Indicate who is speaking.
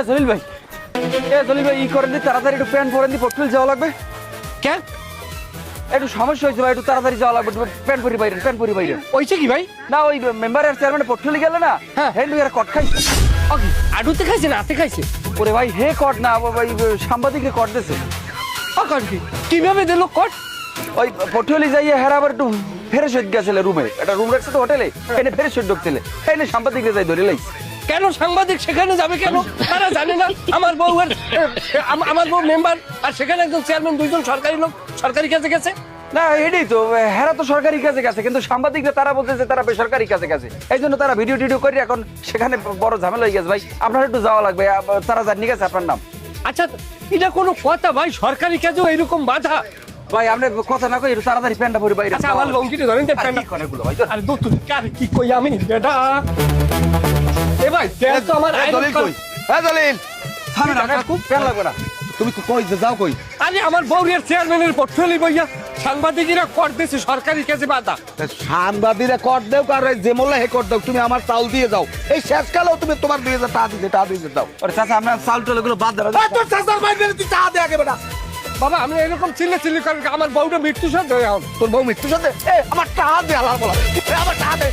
Speaker 1: জলিল ভাই ই করেন দি তাড়াতাড়ি একটু প্যান্ট পরেন দি পটুল যাওয়া লাগবে
Speaker 2: কেন
Speaker 1: একটু সমস্যা হয়েছে ভাই একটু তাড়াতাড়ি যাওয়া লাগবে প্যান্ট পরি বাইরে
Speaker 2: ওইছে কি ভাই?
Speaker 1: না ওই মেম্বার আর চেয়ারম্যান পটুলি গেল না
Speaker 2: হ্যাঁ।
Speaker 1: হেন্ডু এর কট খাইছে
Speaker 2: ওকে আডুতে খাইছে না হাতে খাইছে?
Speaker 1: ওরে ভাই হে কট না ভাই সাংবাদিককে কট দিছে
Speaker 2: কট কি কিভাবে দিল কট?
Speaker 1: ওই পটুলি যাইয়ে হেরা আবার একটু ফেরে সইদ গেছিল রুমে একটা রুম রাখছে তো হোটেলে এনে ফেরে সইদ ঢুকছিলে এনে সাংবাদিককে যাই ধরে লাইছে
Speaker 2: কেন সাংবাদিক সেখানে যাবে কেন? তারা জানে না আমার বউ মেম্বার আর সেখানে একজন চেয়ারম্যান, দুইজন সরকারি লোক সরকারি কাজে গেছে।
Speaker 1: না এটাই তো হেরা তো সরকারি কাজে গেছে কিন্তু সাংবাদিকরা তারা বলতেছে তারা বেসরকারি কাজে গেছে এই জন্য তারা ভিডিও টিডিও করে এখন সেখানে বড় ঝামেলা হয়ে গেছে ভাই আপনার একটু যাওয়া লাগবে তারা জানি গেছে আপনার নাম
Speaker 2: আচ্ছা এটা কোনো কথা ভাই? সরকারি কাজেও এরকম বাধা?
Speaker 1: ভাই আপনি কথা না কই একটু তাড়াতাড়ি প্যান্টটা পরে বাইরে
Speaker 2: আচ্ছা আমার লঙ্গিটা ধরেন তো প্যান্ট।
Speaker 1: ভাই
Speaker 2: আরে দূর তুমি কার কি কই আমি বেটা এ ভাই তেল তো আমার আইরন কর।
Speaker 3: হ্যাঁ দলিল
Speaker 1: থামে না কাকু প্যান্ট লাগবে না
Speaker 3: তুমি কই যাও কই?
Speaker 2: আরে আমার বউরের চেয়ারম্যানের পোর্টফোলি বইয়া সাংবাদিকেরা কর দিয়েছে সরকারি কাজে বাধা।
Speaker 3: সাংবাদিরে কর দেও আর যে মোল্লা হে কর দেও, তুমি আমার চাউল দিয়ে যাও। এই শেষকালেও তুমি তোমার 2000 টাকা দিয়ে দাও।
Speaker 1: আরে চাচা আপনার চাল টাল এগুলো বাদ দেন
Speaker 3: তোর চাচার বাইরে তুই টাকা দে আগে বেটা।
Speaker 2: বাবা আমি এরকম চিল্লি করেন আমার বউটা মৃত্যু সাথে
Speaker 3: তোর বউ মৃত্যুর সাথে আমার টাকা দে আলার বলা, আমার টাকা দে।